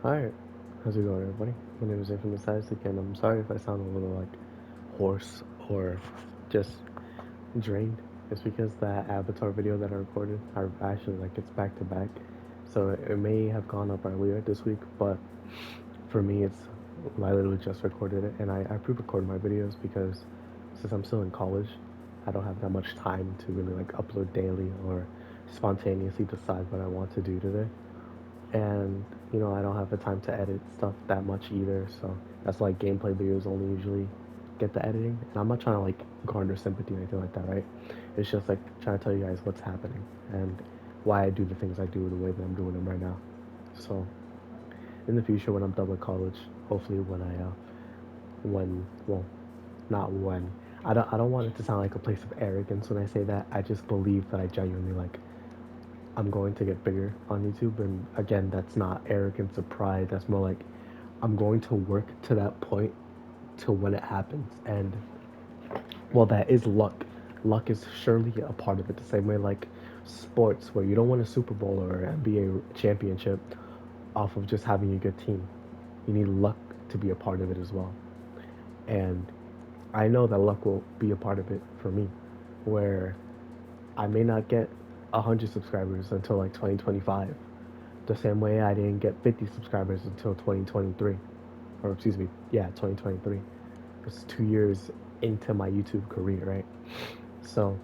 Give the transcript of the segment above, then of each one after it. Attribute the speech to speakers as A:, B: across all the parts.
A: Alright, how's it going, everybody? My name is Infamous Isaac, and I'm sorry if I sound a little hoarse or just drained. It's because that Avatar video that I recorded, are actually it's back to back, so it may have gone up earlier this week, but for me, I literally just recorded it, and I pre-record my videos because since I'm still in college, I don't have that much time to really upload daily or spontaneously decide what I want to do today. And I don't have the time to edit stuff that much either, so that's why gameplay videos only usually get the editing. And I'm not trying to garner sympathy or anything like that, right? It's just trying to tell you guys what's happening and why I do the things I do the way that I'm doing them right now. So in the future, when I'm done with college, hopefully when well, not when. I don't want it to sound like a place of arrogance when I say that. I just believe that I genuinely I'm going to get bigger on YouTube. And again, that's not arrogance or pride. That's more like I'm going to work to that point to when it happens. And well, that is luck. Luck is surely a part of it. The same way sports, where you don't win a Super Bowl or NBA championship off of just having a good team. You need luck to be a part of it as well. And I know that luck will be a part of it for me, where I may not get 100 subscribers until 2025. The same way I didn't get 50 subscribers until 2023. Or excuse me, yeah, 2023. It's 2 years into my YouTube career, right? So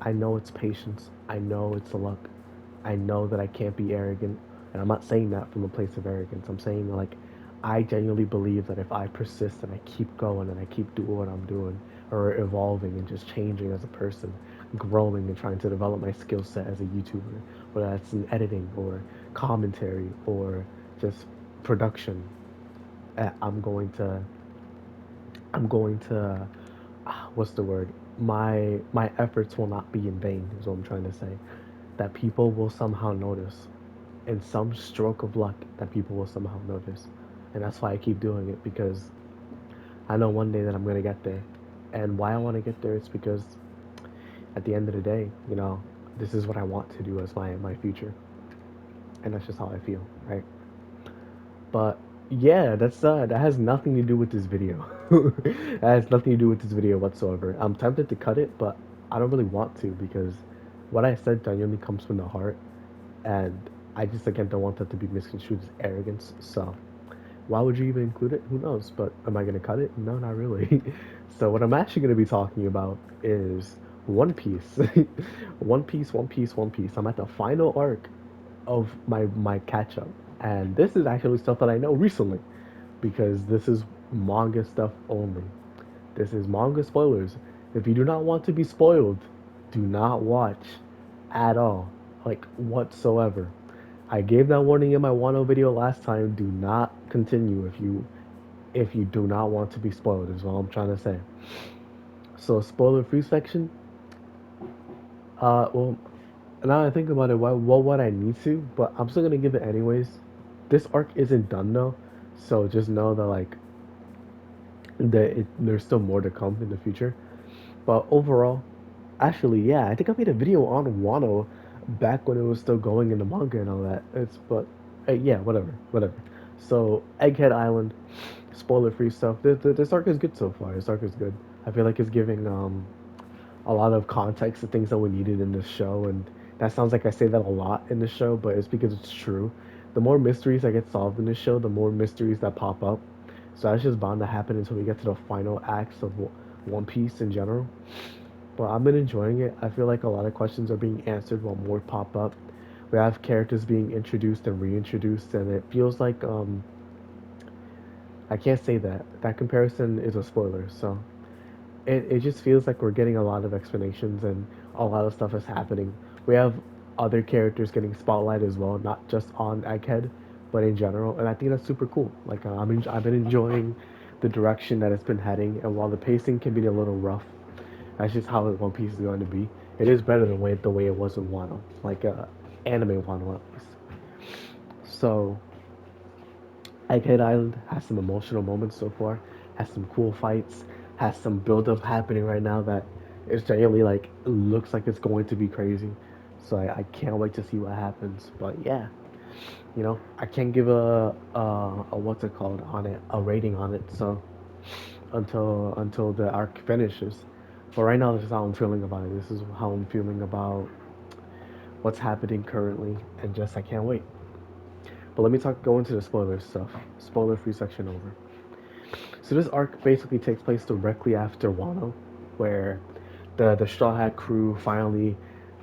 A: I know it's patience. I know it's luck. I know that I can't be arrogant. And I'm not saying that from a place of arrogance. I'm saying I genuinely believe that if I persist and I keep going and I keep doing what I'm doing, or evolving and just changing as a person, growing and trying to develop my skill set as a YouTuber, whether that's in editing or commentary or just production, I'm going to what's the word? My efforts will not be in vain, is what I'm trying to say. That people will somehow notice, in some stroke of luck, that people will somehow notice, and that's why I keep doing it, because I know one day that I'm gonna get there. And why I want to get there is because at the end of the day, this is what I want to do as my future, and that's just how I feel, right? But yeah, that has nothing to do with this video. That has nothing to do with this video whatsoever. I'm tempted to cut it, but I don't really want to, because what I said genuinely comes from the heart, and I just again don't want that to be misconstrued as arrogance. So why would you even include it? Who knows? But am I gonna cut it? No, not really. So what I'm actually gonna be talking about is One Piece. One Piece, One Piece, One Piece. I'm at the final arc of my catch up, and this is actually stuff that I know recently, because this is manga stuff only. This is manga spoilers. If you do not want to be spoiled, do not watch at all, whatsoever. I gave that warning in my Wano video last time. Do not continue if you do not want to be spoiled, is all I'm trying to say. So spoiler free section. Well, now I think about it, why what would I need to? But I'm still gonna give it anyways. This arc isn't done though, so just know that there's still more to come in the future. But overall, actually, yeah, I think I made a video on Wano back when it was still going in the manga and all that. Yeah, whatever. So Egghead Island, spoiler-free stuff. This arc is good so far. This arc is good. I feel like it's giving a lot of context to things that we needed in this show, and that sounds like I say that a lot in this show, but it's because it's true. The more mysteries that get solved in this show, the more mysteries that pop up. So that's just bound to happen until we get to the final acts of One Piece in general. But I've been enjoying it. I feel like a lot of questions are being answered while more pop up. We have characters being introduced and reintroduced, and it feels like I can't say that. That comparison is a spoiler, so it just feels like we're getting a lot of explanations and a lot of stuff is happening. We have other characters getting spotlight as well, not just on Egghead, but in general, and I think that's super cool. I've been enjoying the direction that it's been heading, and while the pacing can be a little rough, that's just how One Piece is going to be. It is better than the way it was in Wano, anime Wano at least. So Egghead Island has some emotional moments so far, has some cool fights, has some build up happening right now that is genuinely looks like it's going to be crazy. So I can't wait to see what happens. But yeah, I can't give a what's it called on it, a rating on it. So until the arc finishes. But right now, this is how I'm feeling about it. This is how I'm feeling about what's happening currently, and just I can't wait. But let me go into the spoiler stuff. Spoiler free section over. So this arc basically takes place directly after Wano, where the Straw Hat crew finally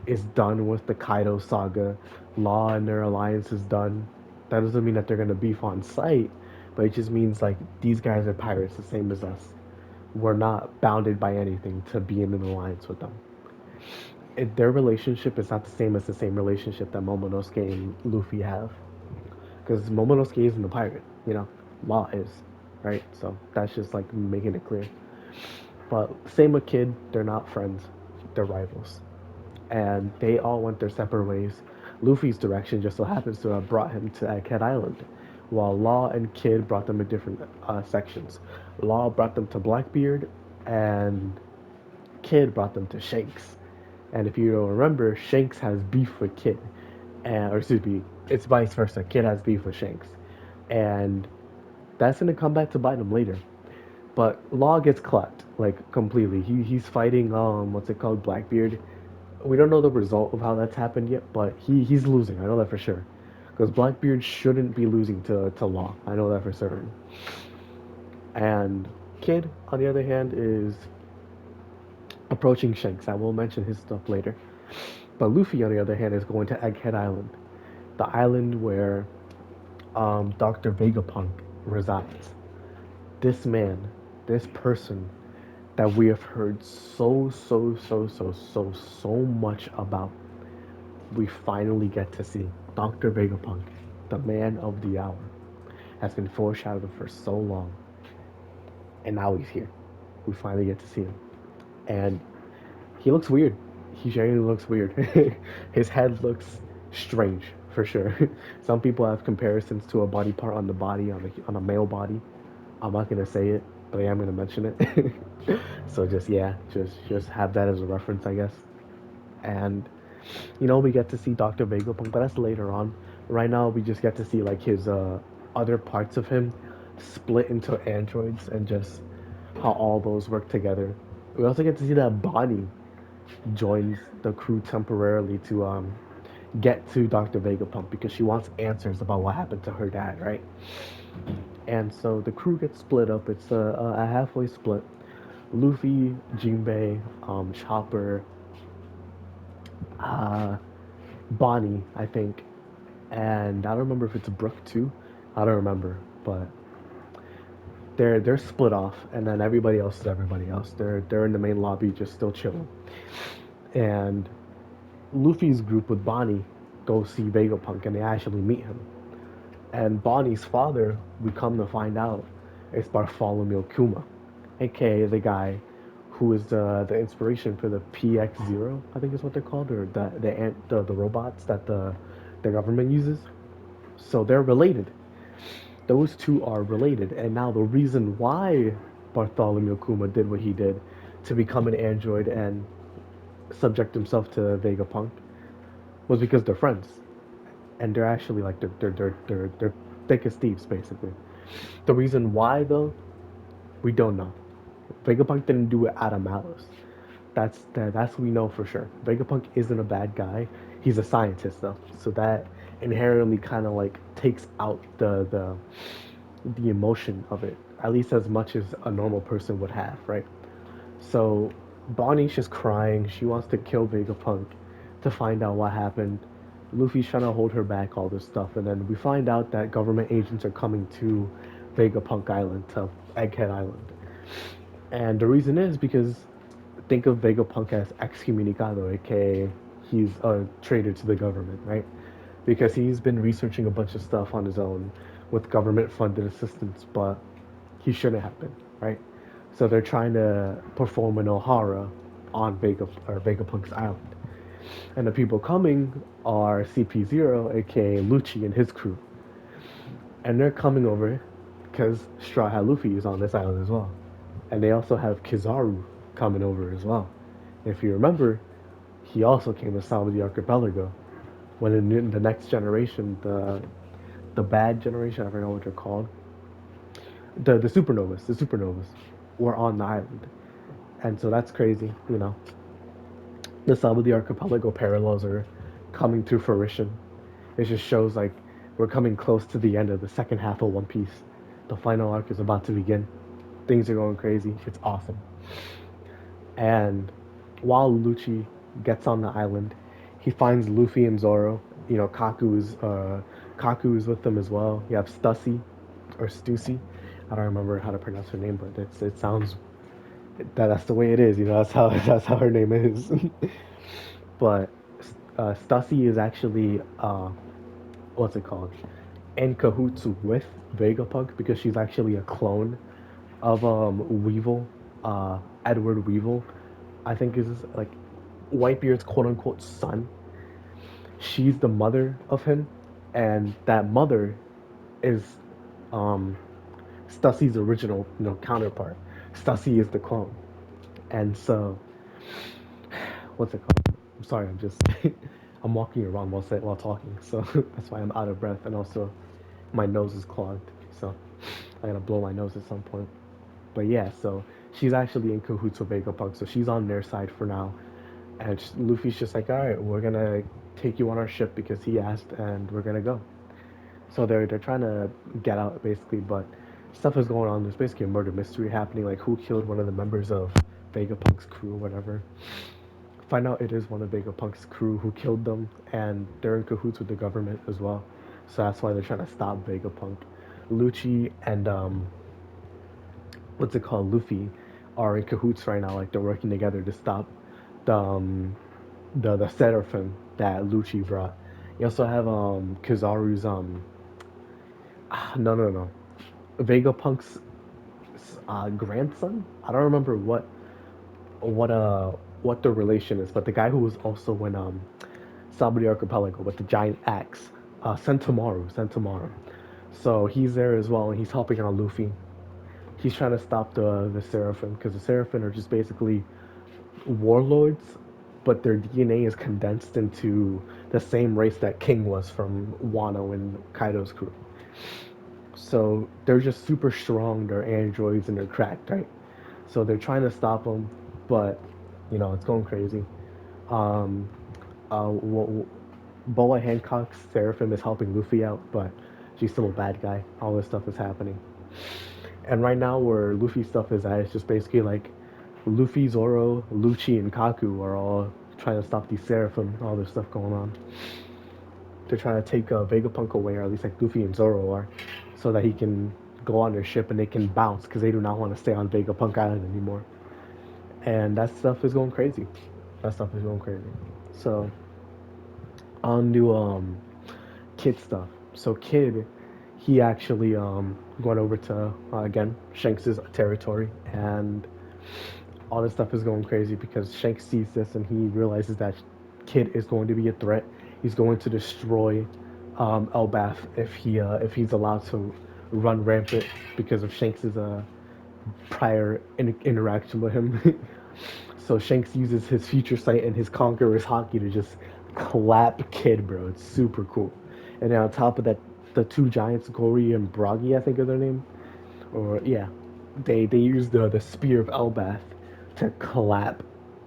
A: is done with the Kaido saga. Law and their alliance is done. That doesn't mean that they're gonna beef on sight, but it just means like these guys are pirates the same as us. We're not bounded by anything to be in an alliance with them. Their relationship is not the same relationship that Momonosuke and Luffy have. Because Momonosuke isn't a pirate, Law is, right? So that's just like making it clear. But same with Kid, they're not friends, they're rivals. And they all went their separate ways. Luffy's direction just so happens to have brought him to Egghead Island, while Law and Kid brought them in different sections. Law brought them to Blackbeard, and Kid brought them to Shanks. And if you don't remember, Shanks has beef with Kid, or excuse me, it's vice versa. Kid has beef with Shanks, and that's gonna come back to bite him later. But Law gets clapped like completely. He's fighting what's it called, Blackbeard. We don't know the result of how that's happened yet, but he's losing. I know that for sure, because Blackbeard shouldn't be losing to Law. I know that for certain. And Kid, on the other hand, is approaching Shanks. I will mention his stuff later. But Luffy, on the other hand, is going to Egghead Island, the island where Dr. Vegapunk resides. This man, this person that we have heard so much about, we finally get to see. Dr. Vegapunk, the man of the hour, has been foreshadowed for so long, and now he's here. We finally get to see him. And he looks weird. He genuinely looks weird. His head looks strange for sure. Some people have comparisons to a body part on the body on a male body. I'm not gonna say it, but I am gonna mention it. So just yeah, just have that as a reference, I guess. And we get to see Dr. Vegapunk, but that's later on. Right now, we just get to see like his other parts of him split into androids and just how all those work together. We also get to see that Bonnie joins the crew temporarily to get to Dr. Vegapunk because she wants answers about what happened to her dad, right? And so the crew gets split up. It's a halfway split. Luffy, Jinbei, Chopper, uh, Bonnie, I think, and I don't remember if it's Brook too. I don't remember, but they're split off, and then everybody else is everybody else. They're in the main lobby, just still chilling. And Luffy's group with Bonnie go see Vegapunk, and they actually meet him. And Bonnie's father, we come to find out, is Bartholomew Kuma, aka the guy who is the inspiration for the PX0, I think is what they're called, or the robots that the government uses. So they're related. Those two are related, and now the reason why Bartholomew Kuma did what he did to become an android and subject himself to Vegapunk was because they're friends, and they're actually like they're thick as thieves basically. The reason why though, we don't know. Vegapunk didn't do it out of malice. That's what we know for sure. Vegapunk isn't a bad guy. He's a scientist though, so that inherently kind of like takes out the emotion of it, at least as much as a normal person would have, right? So Bonnie's just crying. She wants to kill Vegapunk to find out what happened. Luffy's trying to hold her back, all this stuff, and then we find out that government agents are coming to Vegapunk Island, to Egghead Island. And the reason is because think of Vegapunk as excommunicado, aka he's a traitor to the government, right? Because he's been researching a bunch of stuff on his own with government funded assistance, but he shouldn't have been, right? So they're trying to perform an Ohara on Vegapunk's island. And the people coming are CP0, aka Lucci and his crew. And they're coming over because Straw Hat Luffy is on this island as well. And they also have Kizaru coming over as well. If you remember, he also came to Salva the Archipelago. when in the next generation, the bad generation, I forgot what they're called, the supernovas were on the island, and so that's crazy. The some of the archipelago parallels are coming to fruition. It just shows like we're coming close to the end of the second half of One Piece. The final arc is about to begin. Things are going crazy. It's awesome. And while Lucci gets on the island, he finds Luffy and Zoro. Kaku is with them as well. You have Stussy or Stussy. I don't remember how to pronounce her name, but it sounds that's the way it is. That's how her name is. But Stussy is actually what's it called? In cahoots with Vegapunk because she's actually a clone of Weevil, Edward Weevil, I think is like Whitebeard's quote unquote son. She's the mother of him, and that mother is um, Stussy's original counterpart. Stussy is the clone, and so what's it called? I'm sorry, I'm just I'm walking around while talking, so that's why I'm out of breath, and also my nose is clogged, so I gotta blow my nose at some point. But yeah, so she's actually in cahoots with Vegapunk, so she's on their side for now. And Luffy's just like, all right, we're gonna take you on our ship because he asked, and we're gonna go. So they're trying to get out basically, but stuff is going on. There's basically a murder mystery happening, like who killed one of the members of Vegapunk's crew, or whatever. Find out it is one of Vegapunk's crew who killed them, and they're in cahoots with the government as well. So that's why they're trying to stop Vegapunk. Lucci and what's it called, Luffy, are in cahoots right now. Like they're working together to stop the the seraphim that Lucci brought. You also have Kizaru's no, Vegapunk's grandson. I don't remember what uh what the relation is, but the guy who was also in Sabri Archipelago with the giant axe, Sentomaru. So he's there as well, and he's helping out Luffy. He's trying to stop the Seraphim because the Seraphim are just basically warlords, but their DNA is condensed into the same race that King was from Wano and Kaido's crew. So they're just super strong. They're androids and they're cracked, right? So they're trying to stop them, but it's going crazy. Um, Boa Hancock's Seraphim is helping Luffy out, but she's still a bad guy. All this stuff is happening. And right now, where Luffy stuff is at, it's just basically like Luffy, Zoro, Lucci, and Kaku are all trying to stop these Seraphim. All this stuff going on. They're trying to take Vegapunk away, or at least like Luffy and Zoro are, so that he can go on their ship and they can bounce because they do not want to stay on Vegapunk Island anymore. And that stuff is going crazy. That stuff is going crazy. So on to Kid stuff. So Kid, he actually went over to again Shanks's territory, and all this stuff is going crazy because Shanks sees this and he realizes that Kid is going to be a threat. He's going to destroy Elbath if he's allowed to run rampant because of Shanks's prior interaction with him. So Shanks uses his future sight and his conqueror's hockey to just clap Kid, bro. It's super cool. And then on top of that, the two giants, Gory and Bragi, I think are their name, or yeah, they use the spear of Elbath to clap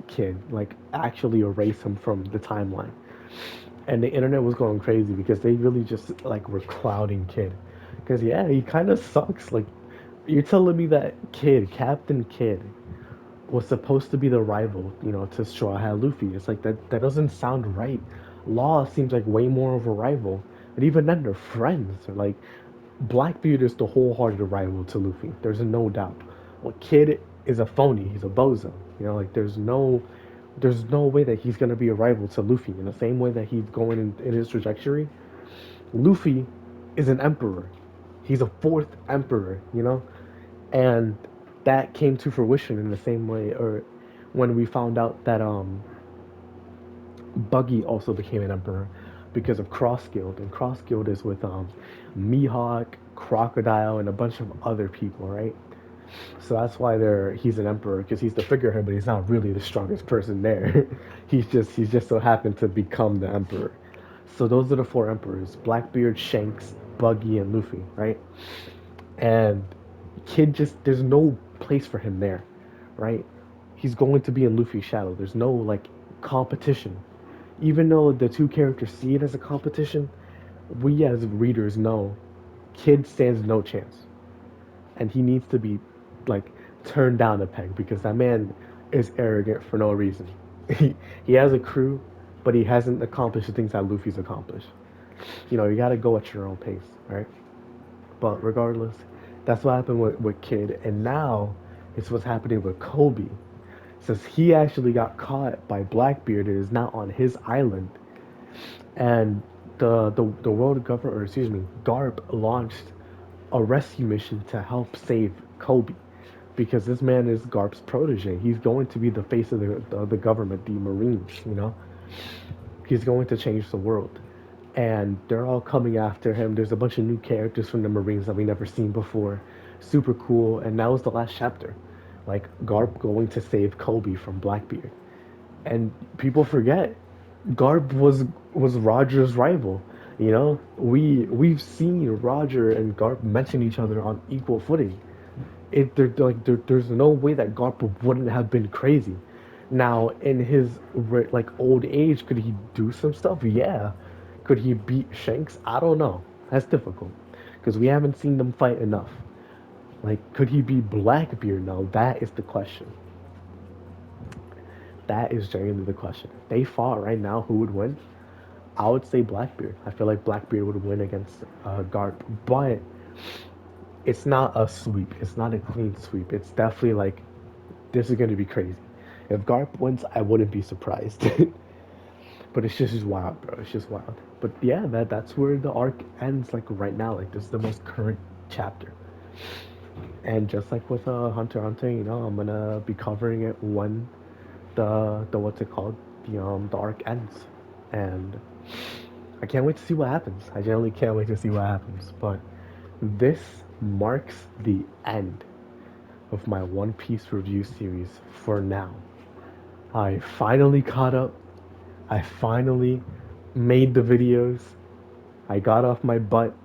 A: Kid, like actually erase him from the timeline. And the internet was going crazy because they really just like were clouding Kid, because yeah, he kind of sucks. Like you're telling me that Captain Kid, was supposed to be the rival, to Straw Hat Luffy. It's like that doesn't sound right. Law seems like way more of a rival, and even then they're friends. They're like Blackbeard is the wholehearted rival to Luffy. There's no doubt. Well, Kid is a phony. He's a bozo. Like there's no way that he's gonna be a rival to Luffy in the same way that he's going in his trajectory. Luffy is an emperor. He's a fourth emperor. And that came to fruition in the same way, or when we found out that Buggy also became an emperor because of Cross Guild, and Cross Guild is with Mihawk, Crocodile, and a bunch of other people, right? So that's why he's an emperor because he's the figurehead, but he's not really the strongest person there. He's just so happened to become the emperor. So those are the four emperors: Blackbeard, Shanks, Buggy, and Luffy, right? And Kid just there's no place for him there, right? He's going to be in Luffy's shadow. There's no like competition. Even though the two characters see it as a competition, we as readers know Kid stands no chance, and he needs to be like turned down a peg because that man is arrogant for no reason. He has a crew, but he hasn't accomplished the things that Luffy's accomplished. You gotta go at your own pace, right? But regardless, that's what happened with Kid, and now it's what's happening with Kobe. Since he actually got caught by Blackbeard and is now on his island, and the world government, or excuse me, Garp launched a rescue mission to help save Kobe, because this man is Garp's protege. He's going to be the face of the government, the Marines. He's going to change the world, and they're all coming after him. There's a bunch of new characters from the Marines that we never seen before. Super cool, and that was the last chapter, like Garp going to save Kobe from Blackbeard. And people forget Garp was Roger's rival. We've seen Roger and Garp mention each other on equal footing. There's no way that Garp wouldn't have been crazy. Now, in his like old age, could he do some stuff? Yeah. Could he beat Shanks? I don't know. That's difficult because we haven't seen them fight enough. Like, could he beat Blackbeard? No, that is the question. That is genuinely the question. If they fought right now, who would win? I would say Blackbeard. I feel like Blackbeard would win against Garp, but it's not a sweep. It's not a clean sweep. It's definitely like this is going to be crazy. If Garp wins, I wouldn't be surprised. But it's just wild, bro. It's just wild. But yeah, that's where the arc ends. Like right now, like this is the most current chapter. And just like with Hunter x Hunter, I'm gonna be covering it when the what's it called, the arc ends, and I can't wait to see what happens. I generally can't wait to see what happens. But this marks the end of my One Piece review series for now. I finally caught up. I finally made the videos. I got off my butt.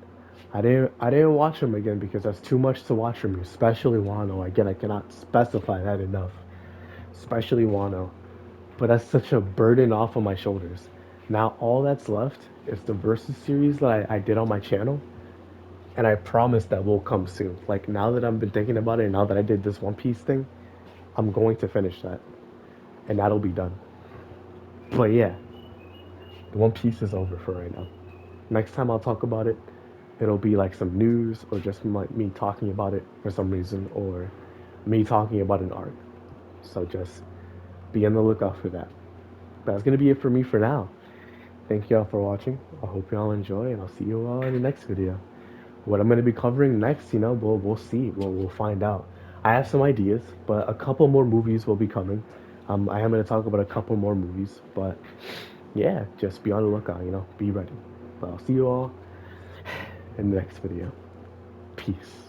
A: I didn't watch them again because that's too much to watch from me, especially Wano. Again, I cannot specify that enough. Especially Wano. But that's such a burden off of my shoulders. Now all that's left is the Versus series that I did on my channel, and I promise that will come soon. Like now that I've been thinking about it, and now that I did this One Piece thing, I'm going to finish that, and that'll be done. But yeah, the One Piece is over for right now. Next time I'll talk about it, it'll be like some news or just like me talking about it for some reason, or me talking about an arc. So just be on the lookout for that. That's gonna be it for me for now. Thank y'all for watching. I hope y'all enjoy, and I'll see you all in the next video. What I'm gonna be covering next, we'll see. We'll find out. I have some ideas, but a couple more movies will be coming. I am gonna talk about a couple more movies, but yeah, just be on the lookout. Be ready. But I'll see you all in the next video. Peace.